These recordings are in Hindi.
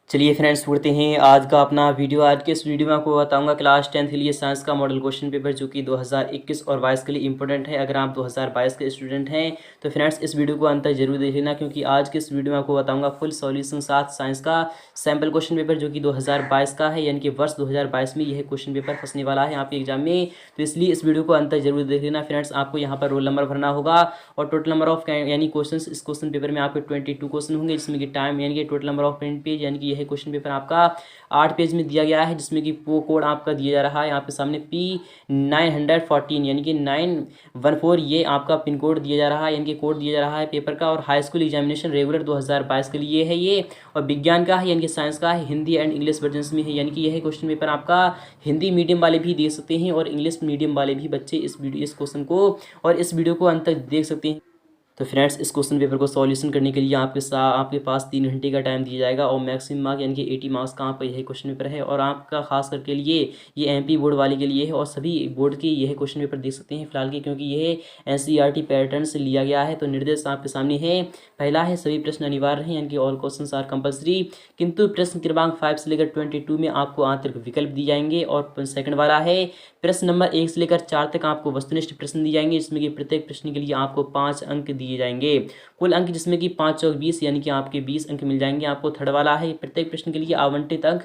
चलिए फ्रेंड्स पढ़ते हैं आज का अपना वीडियो। आज के इस वीडियो में आपको बताऊंगा क्लास 10 के लिए साइंस का मॉडल क्वेश्चन पेपर जो कि 2021 और 22 के लिए इंपॉर्टेंट है। अगर आप 2022 के स्टूडेंट हैं तो फ्रेंड्स इस वीडियो को अंत तक जरूर देख लेना, क्योंकि आज के इस वीडियो में आपको बताऊंगा फुल सॉल्यूशन साथ साइंस का सैम्पल क्वेश्चन पेपर जो कि 2022 का है, यानी कि वर्ष 2022 में यह क्वेश्चन पेपर फंसने वाला है आपके एग्जाम में। तो इसलिए इस वीडियो को अंत तक जरूर देख लेना फ्रेंड्स। आपको यहाँ पर रोल नंबर भरना होगा और टोटल नंबर ऑफ यानी क्वेश्चन इस क्वेश्चन पेपर में आपके 22 क्वेश्चन होंगे, जिसमें कि टाइम यानी कि total number of print page यानी कि यह क्वेश्चन पेपर आपका 8 पेज में दिया गया है, जिसमें कि वो कोड आपका दिया जा रहा है यहाँ पे सामने P914 यानी कि 914 ये आपका पिन कोड दिया जा रहा है, यानी कि कोड दिया जा रहा है पेपर का। और हाई स्कूल एग्जामिनेशन रेगुलर 2022 के लिए है ये, और विज्ञान का है यानी कि साइंस का है, हिंदी एंड इंग्लिश वर्जन में है, यानी कि यह क्वेश्चन पेपर आपका हिंदी मीडियम वाले भी देख सकते हैं और इंग्लिश मीडियम वाले भी बच्चे इस क्वेश्चन को और इस वीडियो को अंत तक देख सकते हैं। तो फ्रेंड्स इस क्वेश्चन पेपर को सॉल्यूशन करने के लिए आपके पास 3 घंटे का टाइम दिया जाएगा और मैक्सिमम मार्क यानी कि 80 मार्क्स का आपका यही क्वेश्चन पेपर है। और आपका खास करके लिए ये एमपी बोर्ड वाले के लिए है और सभी बोर्ड के यह क्वेश्चन पेपर देख सकते हैं फिलहाल के, क्योंकि यह एनसीईआरटी पैटर्न से लिया गया है। तो निर्देश आपके सामने है। पहला है सभी प्रश्न अनिवार्य हैं, यानी कि ऑल क्वेश्चन आर कंपल्सरी, किंतु प्रश्न क्रमांक 5 से लेकर 22 में आपको आंतरिक विकल्प दिए जाएंगे। और सेकंड वाला है प्रश्न नंबर 1 से लेकर 4 तक आपको वस्तुनिष्ठ प्रश्न दिए जाएंगे, जिसमें कि प्रत्येक प्रश्न के लिए आपको 5 अंक दिए जाएंगे, कुल अंक जिसमें कि 5 चौक 20 यानी कि आपके 20 अंक मिल जाएंगे आपको। थर्ड वाला है प्रत्येक प्रश्न के लिए आवंटित अंक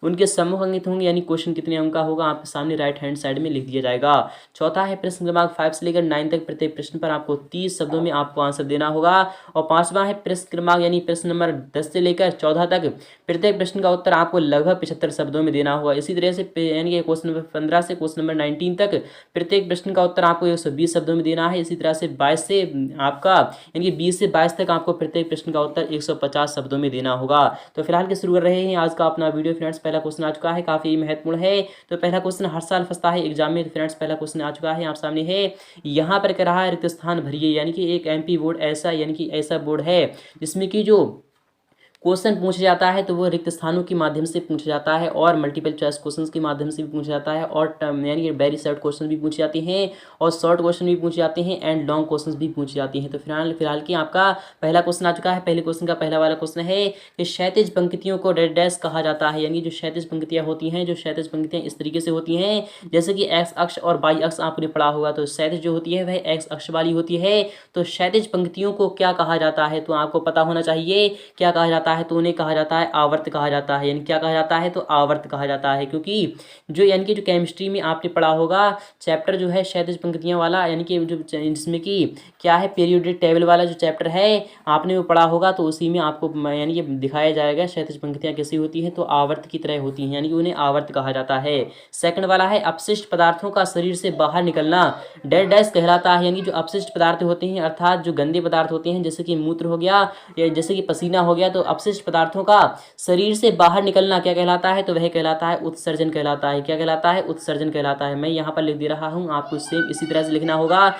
उनके सम्मुख अंकित होंगे, यानी क्वेश्चन कितने अंक का होगा आपके सामने राइट हैंड साइड में लिख दिया जाएगा। चौथा है प्रश्न क्रमांक 5 से लेकर 9 तक प्रत्येक प्रश्न पर आपको 30 शब्दों में आपको आंसर देना होगा। और पांचवा है प्रश्न क्रमांक यानी प्रश्न नंबर 10 से लेकर 14 तक प्रत्येक प्रश्न का उत्तर आपको लगभग 75 शब्दों में देना होगा। इसी तरह से यानी कि क्वेश्चन नंबर 15 से क्वेश्चन नंबर 19 तक प्रत्येक प्रश्न का उत्तर आपको 120 शब्दों में देना है। इसी तरह से 22 से आपका यानी कि 20 से 22 तक आपको प्रत्येक प्रश्न का उत्तर 150 शब्दों में देना होगा। तो फिलहाल के शुरू कर रहे हैं आज का अपना वीडियो फ्रेंड्स। पहला क्वेश्चन आ चुका है, काफी महत्वपूर्ण है। तो पहला क्वेश्चन हर साल फंसता है एग्जाम में। तो फ्रेंड्स पहला क्वेश्चन आ चुका है आप सामने है, यहाँ पर कह रहा है रिक्त स्थान भरिए, यानी कि एक एमपी बोर्ड ऐसा यानी कि ऐसा बोर्ड है जिसमें कि जो क्वेश्चन पूछा जाता है तो वो रिक्त स्थानों के माध्यम से पूछा जाता है और मल्टीपल चॉइस क्वेश्चंस के माध्यम से भी पूछा जाता है और यानी कि वेरी शॉर्ट क्वेश्चन भी पूछे जाते हैं और शॉर्ट क्वेश्चन भी पूछे जाते हैं एंड लॉन्ग क्वेश्चंस भी पूछे जाते हैं। तो फिलहाल की आपका पहला क्वेश्चन आ चुका है। पहले क्वेश्चन का पहला वाला क्वेश्चन है कि क्षैतिज पंक्तियों को डैश डैश कहा जाता है, यानी जो क्षैतिज पंक्तियां होती हैं, जो क्षैतिज पंक्तियां इस तरीके से होती हैं जैसे कि एक्स अक्ष और वाई अक्ष आपने पढ़ा होगा। तो क्षैतिज जो होती है वह एक्स अक्ष वाली होती है। तो क्षैतिज पंक्तियों को क्या कहा जाता है, तो आपको पता होना चाहिए क्या कहा जाता है। तो उन्हें कहा जाता है आवर्त कहा जाता है, यानी क्या कहा जाता है, तो आवर्त कहा जाता है। क्योंकि जो यानी कि जो केमिस्ट्री में आपने पढ़ा होगा चैप्टर जो है क्षैतिज पंक्तियां वाला, यानी कि जो जिसमें कि क्या है पीरियोडिक टेबल वाला जो चैप्टर है आपने वो पढ़ा होगा, तो उसी में आपको यानी कि दिखाया जाएगा क्षैतिज पंक्तियां कैसी होती हैं, तो आवर्त की तरह होती हैं, यानी कि उन्हें आवर्त कहा जाता है। सेकंड वाला है अपशिष्ट पदार्थों का शरीर से बाहर निकलना डैश डैश कहलाता है, यानी जो अपशिष्ट पदार्थ होते हैं अर्थात जो गंदे पदार्थ होते हैं जैसे कि मूत्र हो गया या जैसे कि पसीना हो गया, तो अपशिष्ट पदार्थों का शरीर से बाहर निकलना क्या कहलाता है, तो वह कहलाता है उत्सर्जन कहलाता है। क्या कहलाता है, उत्सर्जन कहलाता है। मैं यहाँ पर लिख दे रहा हूँ, आपको सेम इसी तरह से लिखना होगा।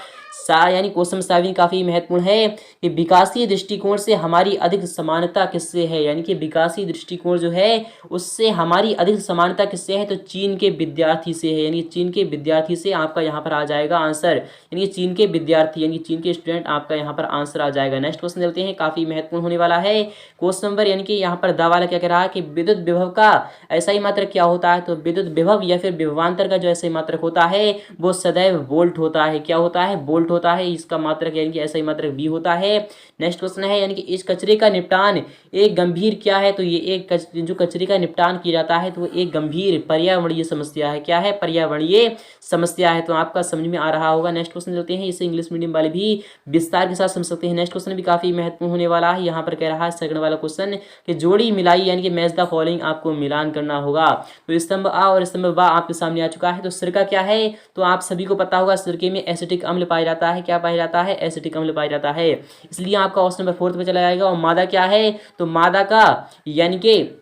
यानी क्वेश्चन सावी काफी महत्वपूर्ण है कि विकासीय दृष्टिकोण से हमारी अधिक समानता किससे है, यानी कि विकासीय दृष्टिकोण जो है उससे हमारी अधिक समानता किससे है, तो चीन के विद्यार्थी से है, यानी चीन के विद्यार्थी से आपका यहाँ पर आ जाएगा आंसर, यानी चीन के विद्यार्थी यानी चीन के स्टूडेंट आपका यहाँ पर आंसर आ जाएगा। नेक्स्ट क्वेश्चन चलते हैं, काफी महत्वपूर्ण होने वाला है क्वेश्चन नंबर, यानी कि यहाँ पर दावा क्या कह रहा है कि विद्युत विभव का ऐसा ही मात्रक क्या होता है, तो विद्युत विभव या फिर विभवांतर का जो ऐसा ही मात्रक होता है वो सदैव वोल्ट होता है। क्या होता है, वोल्ट होता है। इसका मात्रक यानी कि ऐसा ही मात्रक भी होता है। नेक्स्ट क्वेश्चन है, यानी कि इस कचरे का निपटान एक गंभीर क्या है, तो ये एक जो कचरे का निपटान किया जाता है तो वो एक गंभीर पर्यावरणीय समस्या है। क्या है, पर्यावरणीय समस्या है। तो आपका समझ में आ रहा होगा। नेक्स्ट क्वेश्चन चलते हैं, इसे इंग्लिश मीडियम वाले भी विस्तार के साथ समझ सकते हैं। नेक्स्ट क्वेश्चन भी काफी महत्वपूर्ण होने वाला है। यहाँ पर कह रहा है सेकंड वाला क्वेश्चन कि जोड़ी मिलाई यानी कि मैच द फॉलोइंग आपको मिलान करना होगा। तो स्तंभ आ और स्तंभ बा आपके सामने आ चुका है। तो सिरका क्या है, तो आप सभी को पता होगा सिरके में एसिटिक अम्ल पाया जाता है। क्या पाया जाता है, एसिटिक अम्ल पाया जाता है, इसलिए आपका ऑप्शन नंबर 4 पे चला जाएगा। और मादा क्या है, तो मादा का यानी कि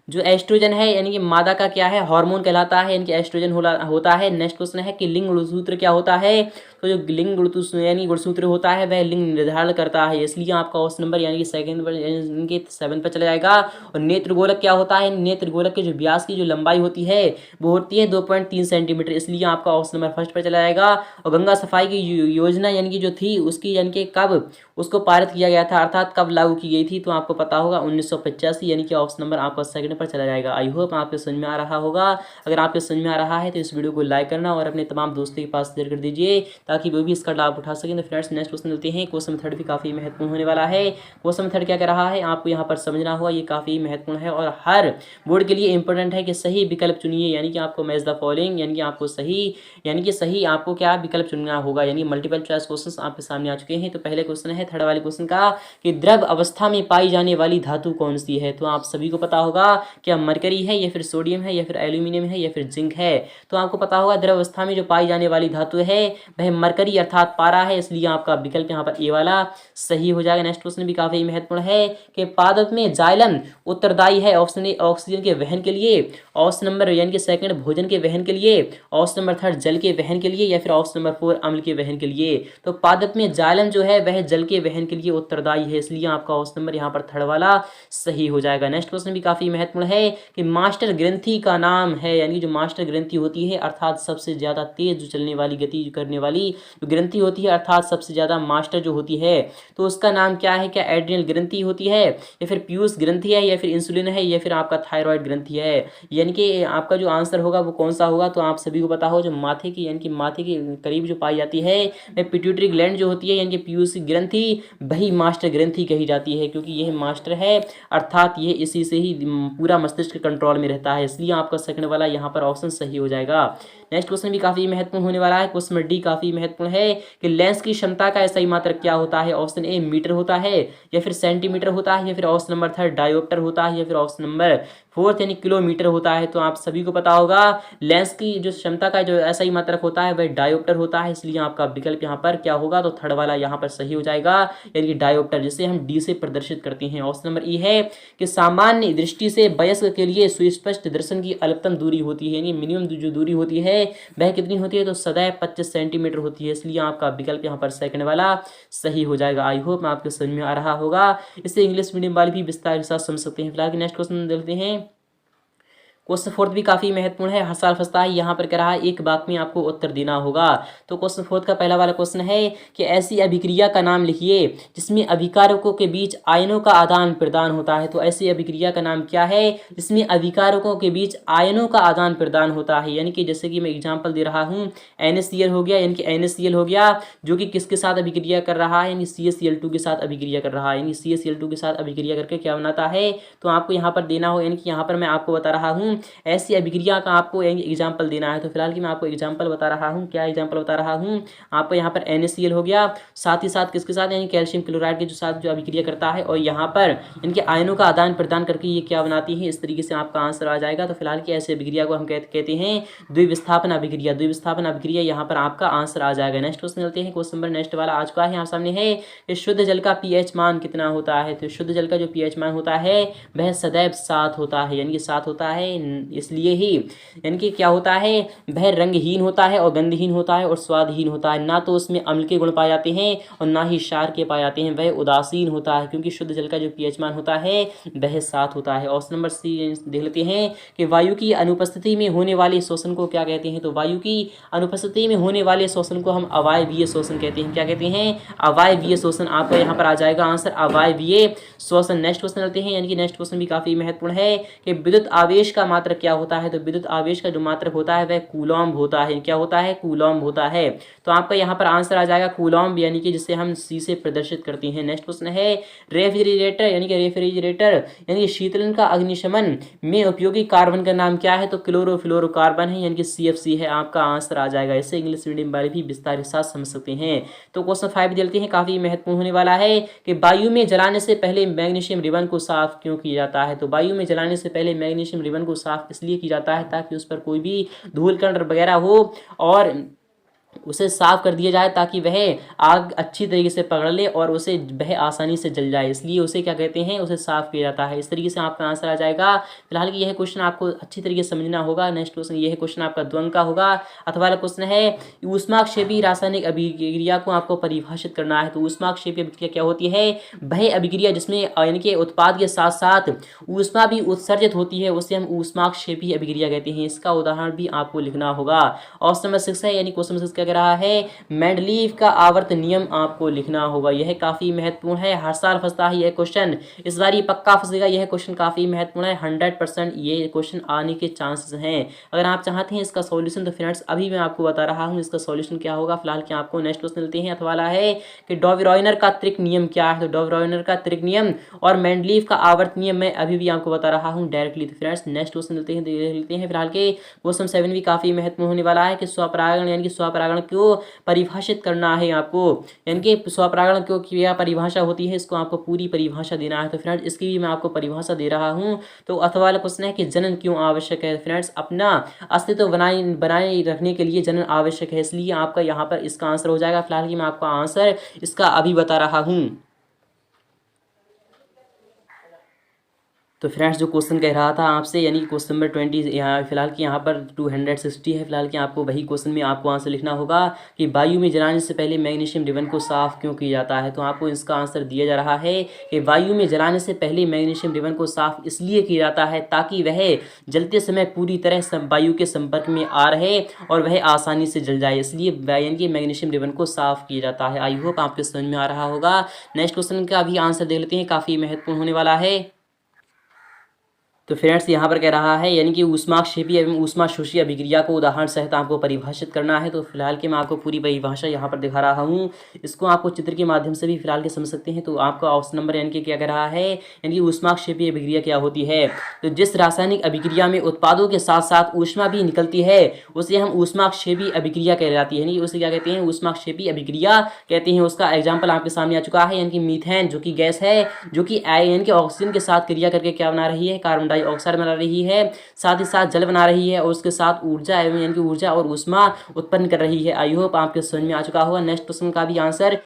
जो एस्ट्रोजन है, यानी कि मादा का क्या है, हार्मोन कहलाता है, यानी कि एस्ट्रोजन होता है। नेक्स्ट क्वेश्चन है कि लिंग सूत्र क्या होता है, तो जो लिंग यानी गुणसूत्र होता है वह लिंग निर्धारण करता है, इसलिए आपका ऑप्शन नंबर यानी कि सेकंड पर यानी 7 पर चला जाएगा। और नेत्रगोलक क्या होता है, नेत्रगोलक के जो व्यास की जो लंबाई होती है वो होती है 2.3 सेंटीमीटर, इसलिए आपका ऑप्शन नंबर फर्स्ट पर चला जाएगा। और गंगा सफाई की योजना यानी कि जो थी उसकी यानी कि कब उसको पारित किया गया था, अर्थात कब लागू की गई थी, तो आपको पता होगा 1985, यानी कि ऑप्शन नंबर आपका सेकंड पर चला जाएगा। आई होप आपको समझ में आ रहा होगा। अगर आपको समझ में आ रहा है तो इस वीडियो को लाइक करना और अपने तमाम दोस्तों के पास शेयर कर दीजिए ताकि वो भी इसका लाभ उठा सकें। तो फ्रेंड्स नेक्स्ट क्वेश्चन लेते हैं। क्वेश्चन मेथड भी काफ़ी महत्वपूर्ण होने वाला है। क्वेश्चन मेथड क्या कर रहा है आपको यहाँ पर समझना होगा, ये काफ़ी महत्वपूर्ण है और हर बोर्ड के लिए इंपॉर्टेंट है कि सही विकल्प चुनिए, यानी कि आपको मैच द फॉलोइंग यानी कि आपको सही आपको क्या विकल्प चुनना होगा, यानी मल्टीपल चॉइस क्वेश्चन आपके सामने आ चुके हैं। तो पहले क्वेश्चन है थर्ड वाले क्वेश्चन का कि द्रव अवस्था में पाई जाने वाली धातु कौन सी है। तो आप सभी को पता होगा क्या मरकरी है या फिर सोडियम है या फिर एल्यूमिनियम है या फिर जिंक है। तो आपको पता होगा द्रव अवस्था में जो पाई जाने वाली धातु है वह मरकरी अर्थात पारा है, इसलिए आपका विकल्प यहाँ पर ए वाला सही हो जाएगा। नेक्स्ट क्वेश्चन भी काफी महत्वपूर्ण है कि पादप में जाइलम उत्तरदायी है ऑप्शन ए ऑक्सीजन के वहन के लिए, ऑप्शन नंबर यानी कि सेकंड भोजन के वहन के लिए, ऑप्शन नंबर थर्ड जल के वहन के लिए या फिर ऑप्शन नंबर 4 अम्ल के वहन के लिए। तो पादप में जाइलम जो है वह जल के वहन के लिए उत्तरदायी है, इसलिए आपका ऑप्शन नंबर यहाँ पर थर्ड वाला सही हो जाएगा। नेक्स्ट क्वेश्चन भी काफी महत्वपूर्ण है कि मास्टर ग्रंथि का नाम है, यानी जो मास्टर ग्रंथि होती है अर्थात सबसे ज्यादा तेज जो चलने वाली गति करने वाली जो ग्रंथि होती है अर्थात सबसे ज्यादा मास्टर जो होती है तो उसका नाम क्या है, क्या एड्रिनल ग्रंथि होती है या फिर पीयूष ग्रंथि है या फिर इंसुलिन है या फिर आपका थायराइड ग्रंथि है। यानी कि आपका जो आंसर होगा वो कौन सा होगा, तो आप सभी को पता हो जो माथे की यानी कि माथे के करीब जो पाई जाती है वह पिट्यूटरी ग्लैंड जो होती है यानी कि पीयूष ग्रंथि वही मास्टर ग्रंथि कही जाती है, क्योंकि यह मास्टर है अर्थात ये इसी से ही पूरा मस्तिष्क कंट्रोल में रहता है, इसलिए आपका सेकंड वाला यहाँ पर ऑप्शन सही हो जाएगा। नेक्स्ट क्वेश्चन भी काफी महत्वपूर्ण होने वाला है। क्वेश्चन नंबर डी काफी महत्वपूर्ण है कि लेंस की क्षमता का सही मात्रक क्या होता है, ऑप्शन ए मीटर होता है या फिर सेंटीमीटर होता है या फिर ऑप्शन नंबर थर्ड डायोप्टर होता है या फिर ऑप्शन नंबर फोर्थ यानी किलोमीटर होता है। तो आप सभी को पता होगा लेंस की जो क्षमता का जो ऐसा ही मात्रक होता है वह डायोप्टर होता है, इसलिए आपका विकल्प यहाँ पर क्या होगा, तो थर्ड वाला यहाँ पर सही हो जाएगा, यानी कि डायोप्टर जिसे हम डी से प्रदर्शित करते हैं। ऑप्शन नंबर ई है कि सामान्य दृष्टि से वयस्क के लिए सुस्पष्ट दर्शन की अधिकतम दूरी होती है, यानी मिनिमम जो दूरी होती है वह कितनी होती है, तो सदैव 25 सेंटीमीटर होती है, इसलिए आपका विकल्प यहाँ पर सेकंड वाला सही हो जाएगा। आई होप आपको समझ में आ रहा होगा। इसे इंग्लिश मीडियम वाले भी विस्तार के साथ समझ सकते हैं। फिलहाल नेक्स्ट क्वेश्चन देखते हैं। क्वेश्चन फोर्थ भी काफी महत्वपूर्ण है, हर साल फंसता है, यहाँ पर कह रहा है एक वाक्य में आपको उत्तर देना होगा। तो क्वेश्चन फोर्थ का पहला वाला क्वेश्चन है कि ऐसी अभिक्रिया का नाम लिखिए जिसमें अभिकारकों के बीच आयनों का आदान प्रदान होता है। तो ऐसी अभिक्रिया का नाम क्या है जिसमें अभिकारकों के बीच आयनों का आदान प्रदान होता है, यानी कि जैसे कि मैं एग्जाम्पल दे रहा हूँ NaCl हो गया, यानी कि NaCl हो गया जो कि किसके साथ अभिक्रिया कर रहा है, यानी CaCl2 के साथ अभिक्रिया कर रहा है, यानी CaCl2 के साथ अभिक्रिया करके क्या बनाता है, तो आपको यहाँ पर देना हो, यानी कि यहाँ पर मैं आपको बता रहा हूँ ऐसी अभिक्रिया का आपको एग्जाम्पल देना है। तो फिलहाल की मैं आपको एग्जाम्पल बता रहा हूँ, क्या एग्जाम्पल बता रहा हूँ आपको, यहाँ पर NaCl हो गया, साथ ही साथ किसके साथ, यानी कैल्शियम क्लोराइड के साथ जो अभिक्रिया करता है और यहाँ पर इनके आयनों का आदान प्रदान करके ये क्या बनाती है, इस तरीके से आपका आंसर आ जाएगा। तो फिलहाल की ऐसी अभिक्रिया को हम कहते हैं द्विविस्थापन अभिक्रिया। द्विविस्थापन अभिक्रिया यहाँ पर आपका आंसर आ जाएगा। नेक्स्ट क्वेश्चन चलते हैं। क्वेश्चन नंबर नेक्स्ट वाला आज का है यहाँ सामने है कि शुद्ध जल का pH मान कितना होता है। तो शुद्ध जल का जो pH मान होता है वह सदैव 7 होता है, यानी कि 7 होता है, इसलिए ही यानी कि क्या होता है वह रंगहीन होता है और गंधहीन होता है और स्वादहीन होता है, ना तो उसमें अम्ल के गुण पाए जाते हैं और ना ही क्षार के पाए जाते हैं, वह उदासीन होता है, क्योंकि शुद्ध जल का जो pH मान होता है वह 7 होता है। ऑप्शन नंबर सी देख लेते हैं कि वायु की अनुपस्थिति में होने वाले शोषण को क्या कहते हैं। तो वायु की अनुपस्थिति में होने वाले शोषण को हम अवायवीय शोषण कहते हैं। क्या कहते हैं, अवायवीय शोषण। आपका यहाँ पर आ जाएगा आंसर अवायवीय शोषण। नेक्स्ट क्वेश्चन चलते हैं, यानी कि नेक्स्ट क्वेश्चन भी काफी महत्वपूर्ण है कि विद्युत आवेश का मात्रक क्या होता है। तो विद्युत आवेश का जो मात्रक होता है वह कूलॉम्ब होता है। क्या होता है, कूलॉम्ब होता है। तो आपका यहाँ पर आंसर आ जाएगा कूलॉम्ब, यानी कि जिसे हम सी से प्रदर्शित करते हैं। नेक्स्ट क्वेश्चन है रेफ्रिजरेटर, यानी कि रेफ्रिजरेटर यानी कि शीतलन का अग्निशमन में उपयोगी कार्बन का नाम क्या है। तो क्लोरोफ्लोरोकार्बन है, यानी कि CFC है। आपका आंसर आ जाएगा। इसे इंग्लिश मीडियम वाले भी विस्तार के साथ समझ सकते हैं। तो क्वेश्चन 5 देते हैं, काफी महत्वपूर्ण होने वाला है कि वायु में जलाने से पहले मैग्नीशियम रिबन को साफ क्यों किया जाता है। तो वायु में जलाने से पहले मैग्नीशियम रिबन को साफ इसलिए किया जाता है ताकि उस पर कोई भी धूल कण वगैरह हो और उसे साफ कर दिया जाए ताकि वह आग अच्छी तरीके से पकड़ ले और उसे वह आसानी से जल जाए, इसलिए उसे क्या कहते हैं, उसे साफ किया जाता है। इस तरीके से आपका आंसर आ जाएगा। फिलहाल कि यह क्वेश्चन आपको अच्छी तरीके से समझना होगा। नेक्स्ट क्वेश्चन, यह क्वेश्चन आपका द्वंद का होगा। अथवा वाला क्वेश्चन है ऊष्माक्षेपी रासायनिक अभिक्रिया को आपको परिभाषित करना है। तो ऊष्माक्षेपी अभिक्रिया क्या होती है, वह अभिक्रिया जिसमें यानी कि उत्पाद के साथ साथ ऊष्मा भी उत्सर्जित होती है, उसे हम ऊष्माक्षेपी अभिक्रिया कहते हैं। इसका उदाहरण भी आपको लिखना होगा। ऑप्शन नंबर 6 है, यानी क्वेश्चन नंबर 6 क्या कह रहा है, मेंडलीव का आवर्त नियम आपको लिखना होगा। यह काफी महत्वपूर्ण है, हर साल फंसता है यह क्वेश्चन, इस बार ये पक्का फंसेगा। यह क्वेश्चन काफी महत्वपूर्ण है, 100% ये क्वेश्चन आने के चांसेस हैं। अगर आप चाहते हैं इसका सॉल्यूशन तो फ्रेंड्स अभी मैं आपको बता रहा हूं इसका सॉल्यूशन क्या होगा। फिलहाल कि आपको नेक्स्ट क्वेश्चन मिलते हैं। अथवा वाला है कि डॉ-ब्राउनर का त्रिक नियम क्या है। तो डॉ-ब्राउनर का त्रिक नियम और मेंडलीव का आवर्त नियम मैं अभी भी आपको बता रहा हूं डायरेक्टली। तो फ्रेंड्स नेक्स्ट क्वेश्चन मिलते हैं। फिलहाल के क्वेश्चन 7 भी काफी महत्वपूर्ण होने वाला है कि स्वपरागण यानी कि स्वपरागण को परिभाषित करना है आपको, यानी कि स्वपरागण क्यों क्या परिभाषा होती है, इसको आपको पूरी परिभाषा देना है। तो फ्रेंड्स इसकी भी मैं आपको परिभाषा दे रहा हूं। तो अथवा वाला क्वेश्चन है कि जनन क्यों आवश्यक है। फ्रेंड्स अपना अस्तित्व बनाए रखने के लिए जनन आवश्यक है, इसलिए आपका यहाँ पर इसका आंसर हो जाएगा। फिलहाल की मैं आपका आंसर इसका अभी बता रहा हूँ। तो फ्रेंड्स जो क्वेश्चन कह रहा था आपसे, यानी क्वेश्चन नंबर 20 यहाँ फिलहाल कि यहाँ पर 260 है। फिलहाल कि आपको वही क्वेश्चन में आपको आंसर लिखना होगा कि वायु में जलाने से पहले मैग्नीशियम रिबन को साफ क्यों किया जाता है। तो आपको इसका आंसर दिया जा रहा है कि वायु में जलाने से पहले मैग्नीशियम रिबन को साफ इसलिए किया जाता है ताकि वह जलते समय पूरी तरह वायु के संपर्क में आ रहे और वह आसानी से जल जाए, इसलिए यानी कि मैग्नीशियम रिबन को साफ किया जाता है। आई होप आपके समझ में आ रहा होगा। नेक्स्ट क्वेश्चन का भी आंसर देख लेते हैं, काफ़ी महत्वपूर्ण होने वाला है। तो फ्रेंड्स यहाँ पर कह रहा है यानी कि ऊष्माक्षेपी एवं ऊष्माशोषी अभिक्रिया को उदाहरण सहित आपको परिभाषित करना है। तो फिलहाल के मैं आपको पूरी परिभाषा यहाँ पर दिखा रहा हूँ, इसको आपको चित्र के माध्यम से भी फिलहाल के समझ सकते हैं। तो आपका ऑप्शन नंबर यानी कि क्या कह रहा है, यानी कि ऊष्माक्षेपी अभिक्रिया क्या होती है। तो जिस रासायनिक अभिक्रिया में उत्पादों के साथ साथ ऊष्मा भी निकलती है उसे हम ऊष्माक्षेपी अभिक्रिया कहलाती है, यानी कि उसे क्या कहते हैं, ऊष्माक्षेपी अभिक्रिया कहते हैं। उसका एग्जाम्पल आपके सामने आ चुका है, यानी कि मीथेन जो कि गैस है, जो कि यानी कि ऑक्सीजन के साथ क्रिया करके क्या बना रही है, कार्बन डाइऑक्साइड बना रही है, साथ ही साथ जल बना रही है और उसके साथ ऊर्जा एवं यानी कि ऊर्जा और ऊष्मा उत्पन्न कर रही है। आई होप आपके समझ में आ चुका होगा। नेक्स्ट क्वेश्चन का भी आंसर